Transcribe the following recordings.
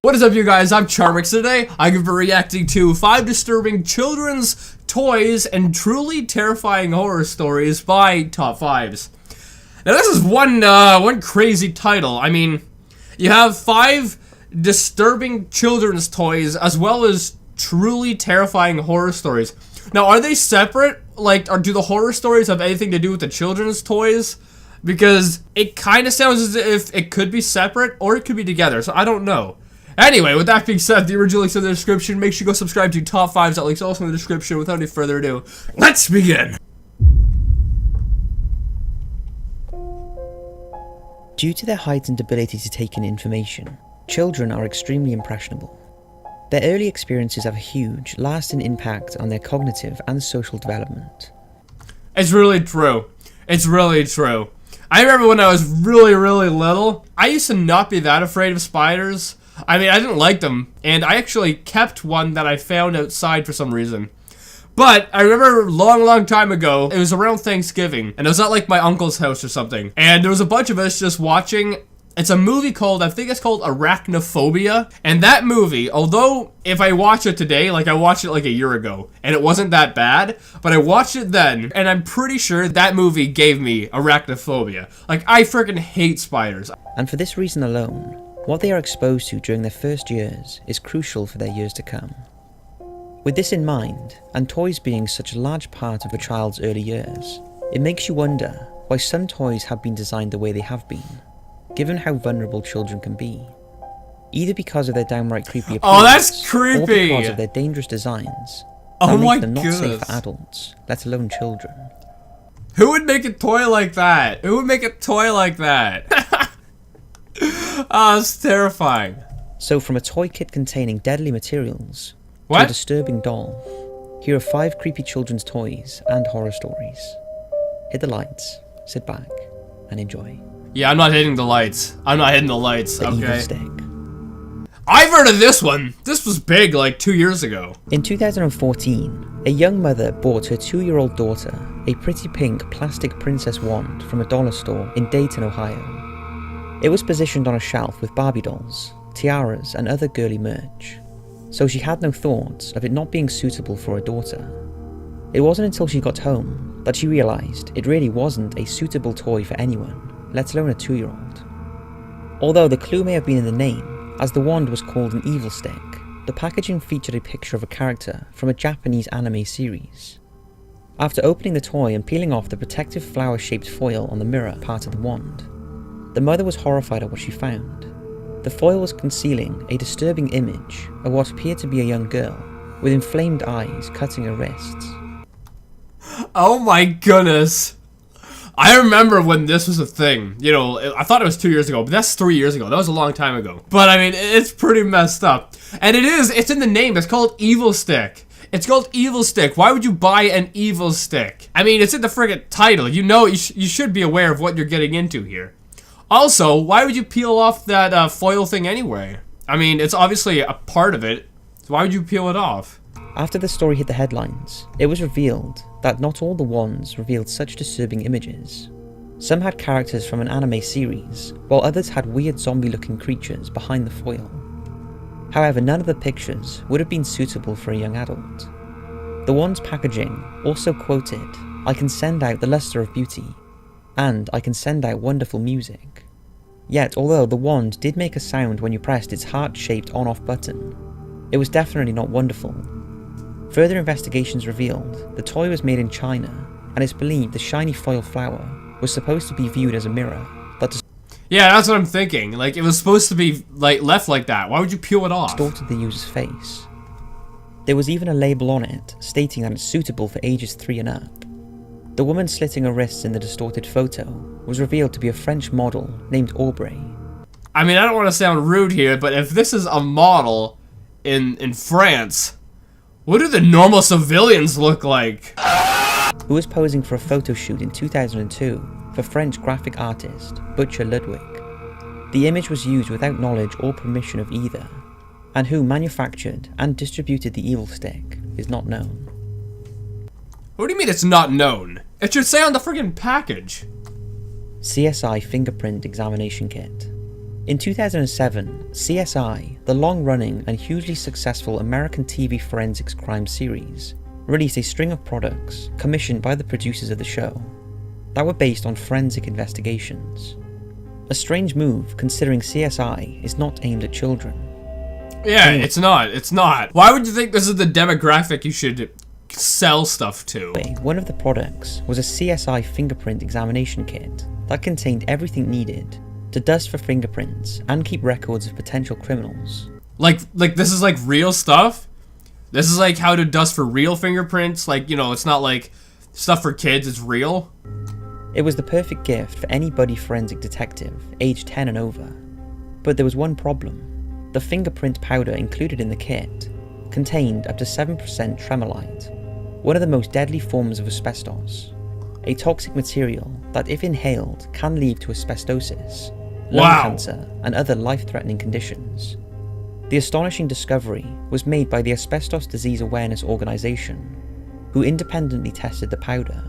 What is up, you guys? I'm Charmx. Today, I'm going to be reacting to 5 disturbing children's toys and truly terrifying horror stories by Top 5s. Now, this is one crazy title. I mean, you have 5 disturbing children's toys as well as truly terrifying horror stories. Now, are they separate? Like, or do the horror stories have anything to do with the children's toys? Because it kind of sounds as if it could be separate or it could be together, so I don't know. Anyway, with that being said, the original link's in the description. Make sure you go subscribe to Top 5s. That link's also in the description. Without any further ado, let's begin! Due to their heightened ability to take in information, children are extremely impressionable. Their early experiences have a huge, lasting impact on their cognitive and social development. It's really true. It's really true. I remember when I was really little, I used to not be that afraid of spiders. I mean, I didn't like them, and I actually kept one that I found outside for some reason. But I remember a long time ago, it was around Thanksgiving, and it was at like my uncle's house or something, and there was a bunch of us just watching. It's a movie called, I think it's called Arachnophobia, and that movie, although if I watch it today, like I watched it like a year ago, and it wasn't that bad, but I watched it then, and I'm pretty sure that movie gave me arachnophobia. Like, I freaking hate spiders. And for this reason alone, what they are exposed to during their first years is crucial for their years to come. With this in mind, and toys being such a large part of a child's early years, it makes you wonder why some toys have been designed the way they have been, given how vulnerable children can be. Either because of their downright creepy appearance, oh, that's creepy, or because of their dangerous designs that make them not safe for adults, let alone children. Who would make a toy like that? Who would make a toy like that? Oh, it's terrifying. So from a toy kit containing deadly materials to a disturbing doll, here are 5 creepy children's toys and horror stories. Hit the lights, sit back, and enjoy. Yeah, I'm not hitting the lights. I'm not hitting the lights, The okay? Evil Stick. I've heard of this one. This was big like 2 years ago. In 2014, a young mother bought her 2-year-old daughter a pretty pink plastic princess wand from a dollar store in Dayton, Ohio. It was positioned on a shelf with Barbie dolls, tiaras, and other girly merch, so she had no thoughts of it not being suitable for her daughter. It wasn't until she got home that she realised it really wasn't a suitable toy for anyone, let alone a 2-year-old. Although the clue may have been in the name, as the wand was called an evil stick, the packaging featured a picture of a character from a Japanese anime series. After opening the toy and peeling off the protective flower-shaped foil on the mirror part of the wand, the mother was horrified at what she found. The foil was concealing a disturbing image of what appeared to be a young girl, with inflamed eyes cutting her wrists. Oh my goodness. I remember when this was a thing. You know, I thought it was 2 years ago, but that's 3 years ago. That was a long time ago. But I mean, it's pretty messed up. And it's in the name. It's called Evil Stick. It's called Evil Stick. Why would you buy an evil stick? I mean, it's in the friggin' title. You know, you should be aware of what you're getting into here. Also, why would you peel off that foil thing anyway? I mean, it's obviously a part of it, so why would you peel it off? After the story hit the headlines, it was revealed that not all the wands revealed such disturbing images. Some had characters from an anime series, while others had weird zombie-looking creatures behind the foil. However, none of the pictures would have been suitable for a young adult. The wand's packaging also quoted, "I can send out the luster of beauty, and I can send out wonderful music." Yet, although the wand did make a sound when you pressed its heart-shaped on-off button, it was definitely not wonderful. Further investigations revealed the toy was made in China, and it's believed the shiny foil flower was supposed to be viewed as a mirror that yeah, that's what I'm thinking. Like, it was supposed to be like left like that. Why would you peel it off? distorted the user's face. There was even a label on it stating that it's suitable for ages 3 and up. The woman slitting her wrists in the distorted photo was revealed to be a French model named Aubrey. I mean, I don't want to sound rude here, but if this is a model in France, what do the normal civilians look like? Who was posing for a photo shoot in 2002 for French graphic artist Butcher Ludwig. The image was used without knowledge or permission of either, and who manufactured and distributed the evil stick is not known. What do you mean it's not known? It should say on the friggin' package. CSI fingerprint examination kit. In 2007, CSI, the long-running and hugely successful American TV forensics crime series, released a string of products commissioned by the producers of the show that were based on forensic investigations. A strange move considering CSI is not aimed at children. Yeah, it's not. Why would you think this is the demographic you should sell stuff to? One of the products was a CSI fingerprint examination kit that contained everything needed to dust for fingerprints and keep records of potential criminals. Like this is like real stuff? This is like how to dust for real fingerprints? Like, you know, it's not like stuff for kids, it's real? It was the perfect gift for any buddy forensic detective, aged 10 and over. But there was one problem. The fingerprint powder included in the kit contained up to 7% tremolite, one of the most deadly forms of asbestos, a toxic material that if inhaled can lead to asbestosis, lung cancer and other life-threatening conditions. The astonishing discovery was made by the Asbestos Disease Awareness Organization, who independently tested the powder.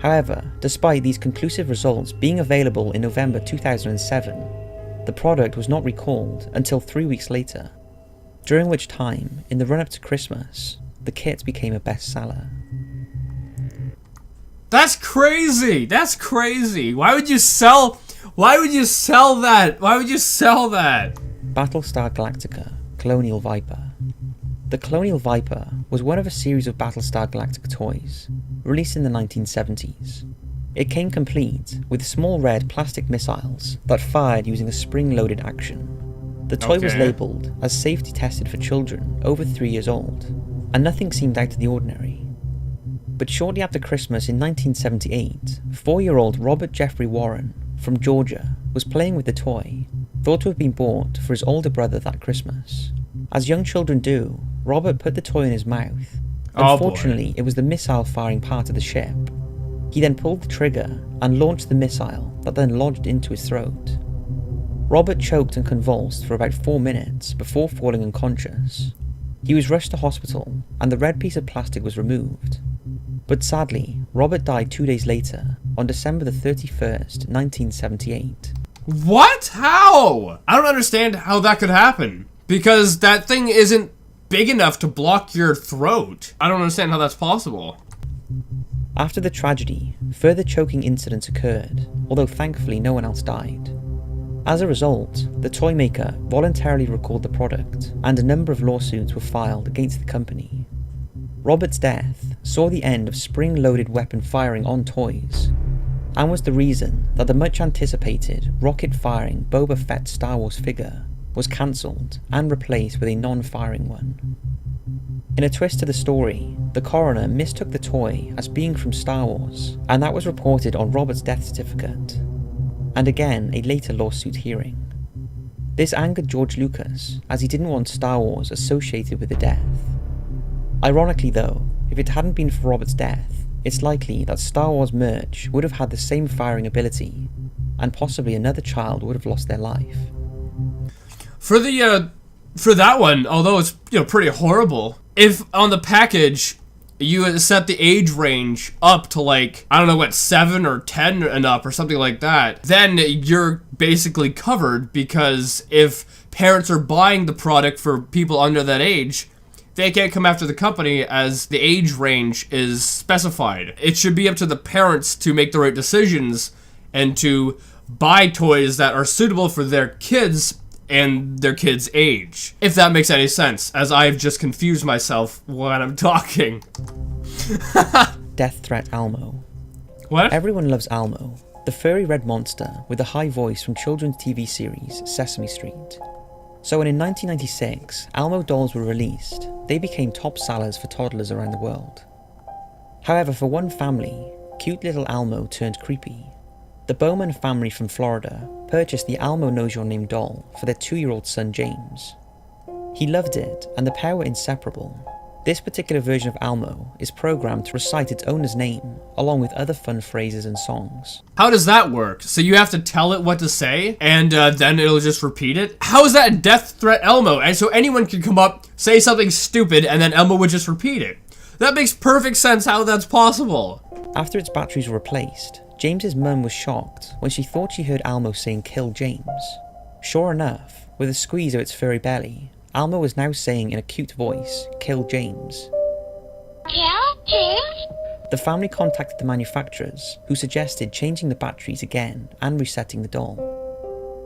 However, despite these conclusive results being available in November 2007, the product was not recalled until 3 weeks later, during which time, in the run-up to Christmas, the kit became a bestseller. That's crazy! That's crazy! Why would you sell that? Why would you sell that? Battlestar Galactica Colonial Viper. The Colonial Viper was one of a series of Battlestar Galactica toys, released in the 1970s. It came complete with small red plastic missiles that fired using a spring-loaded action. The toy was labelled as safety tested for children over 3 years old, and nothing seemed out of the ordinary. But shortly after Christmas in 1978, 4-year-old Robert Jeffrey Warren from Georgia was playing with the toy, thought to have been bought for his older brother that Christmas. As young children do, Robert put the toy in his mouth. Unfortunately, it was the missile-firing part of the ship. He then pulled the trigger and launched the missile that then lodged into his throat. Robert choked and convulsed for about 4 minutes before falling unconscious. He was rushed to hospital and the red piece of plastic was removed. But sadly, Robert died 2 days later, on December the 31st, 1978. What? How? I don't understand how that could happen. Because that thing isn't big enough to block your throat. I don't understand how that's possible. After the tragedy, further choking incidents occurred, although thankfully no one else died. As a result, the toy maker voluntarily recalled the product, and a number of lawsuits were filed against the company. Robert's death saw the end of spring-loaded weapon firing on toys, and was the reason that the much-anticipated rocket-firing Boba Fett Star Wars figure was cancelled and replaced with a non-firing one. In a twist to the story, the coroner mistook the toy as being from Star Wars, and that was reported on Robert's death certificate, and again a later lawsuit hearing. This angered George Lucas, as he didn't want Star Wars associated with the death. Ironically though, if it hadn't been for Robert's death, it's likely that Star Wars merch would have had the same firing ability, and possibly another child would have lost their life. For that one, although it's pretty horrible, if on the package you set the age range up to like, I don't know what, 7 or 10 and up or something like that, then you're basically covered, because if parents are buying the product for people under that age, they can't come after the company as the age range is specified. It should be up to the parents to make the right decisions and to buy toys that are suitable for their kids and their kids' age. If that makes any sense, as I've just confused myself when I'm talking. Death Threat Elmo. What? Everyone loves Elmo, the furry red monster with a high voice from children's TV series Sesame Street. So when in 1996, Elmo dolls were released, they became top sellers for toddlers around the world. However, for one family, cute little Elmo turned creepy. The Bowman family from Florida purchased the Elmo Knows Your Name doll for their 2-year-old son James. He loved it, and the pair were inseparable. This particular version of Elmo is programmed to recite its owner's name, along with other fun phrases and songs. How does that work? So you have to tell it what to say, and then it'll just repeat it? How is that Death Threat Elmo? And so anyone can come up, say something stupid, and then Elmo would just repeat it. That makes perfect sense how that's possible. After its batteries were replaced, James's mum was shocked when she thought she heard Elmo saying "kill James." Sure enough, with a squeeze of its furry belly, Alma was now saying in a cute voice, "Kill James." Kill James? The family contacted the manufacturers, who suggested changing the batteries again and resetting the doll.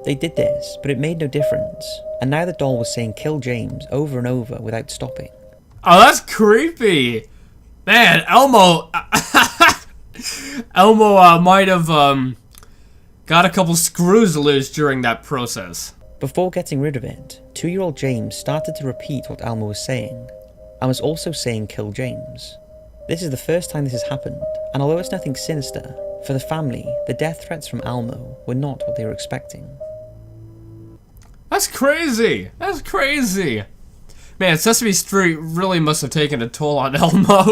They did this, but it made no difference, and now the doll was saying "Kill James" over and over without stopping. Oh, that's creepy. Man, Elmo... Elmo might have got a couple screws loose during that process. Before getting rid of it, 2-year-old James started to repeat what Alma was saying, and was also saying "Kill James." This is the first time this has happened, and although it's nothing sinister, for the family, the death threats from Elmo were not what they were expecting. That's crazy. That's crazy. Man, Sesame Street really must have taken a toll on Elmo.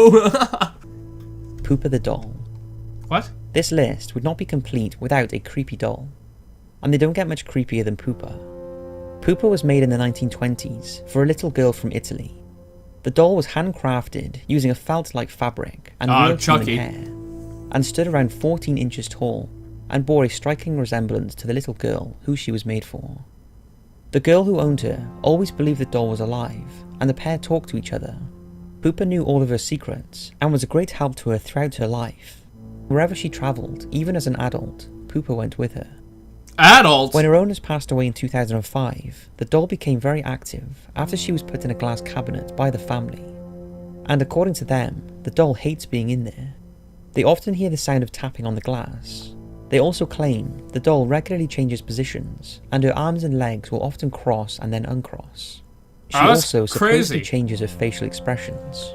Poopa the doll. What? This list would not be complete without a creepy doll. And they don't get much creepier than Poopa. Poopa was made in the 1920s for a little girl from Italy. The doll was handcrafted using a felt-like fabric and real human hair, and stood around 14 inches tall, and bore a striking resemblance to the little girl who she was made for. The girl who owned her always believed the doll was alive, and the pair talked to each other. Poopa knew all of her secrets, and was a great help to her throughout her life. Wherever she travelled, even as an adult, Poopa went with her. Adult? When her owners passed away in 2005, the doll became very active after she was put in a glass cabinet by the family. And according to them, the doll hates being in there. They often hear the sound of tapping on the glass. They also claim the doll regularly changes positions, and her arms and legs will often cross and then uncross. She also supposedly changes her facial expressions.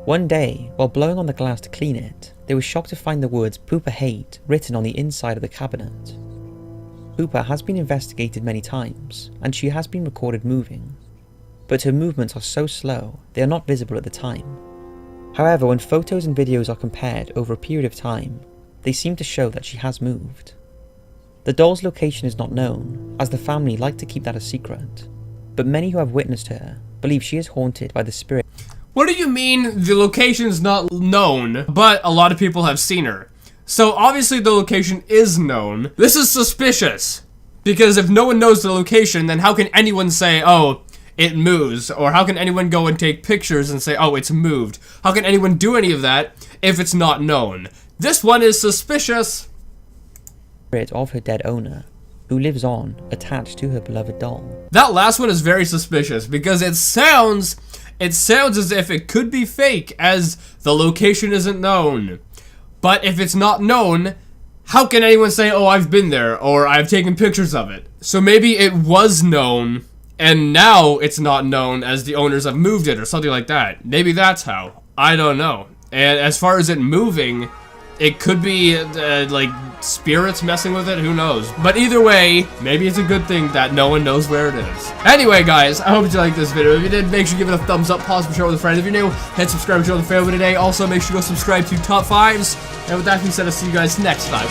One day, while blowing on the glass to clean it, they were shocked to find the words "Poopa hate" written on the inside of the cabinet. Poopa has been investigated many times, and she has been recorded moving, but her movements are so slow they are not visible at the time. However, when photos and videos are compared over a period of time, they seem to show that she has moved. The doll's location is not known, as the family like to keep that a secret, but many who have witnessed her believe she is haunted by the spirit. What do you mean the location's not known, but a lot of people have seen her? So obviously the location is known. This is suspicious, because if no one knows the location, then how can anyone say, oh, it moves? Or how can anyone go and take pictures and say, oh, it's moved? How can anyone do any of that if it's not known? This one is suspicious. Of her dead owner, who lives on, attached to her beloved doll. That last one is very suspicious, because it sounds as if it could be fake, as the location isn't known. But if it's not known, how can anyone say, oh, I've been there, or I've taken pictures of it? So maybe it was known, and now it's not known as the owners have moved it, or something like that. Maybe that's how. I don't know. And as far as it moving, it could be, like, spirits messing with it, who knows. But either way, maybe it's a good thing that no one knows where it is. Anyway, guys, I hope you liked this video. If you did, make sure you give it a thumbs up, pause, and share with a friend. If you're new, hit subscribe and share with a family today. Also, make sure you go subscribe to Top 5s. And with that being said, I'll see you guys next time.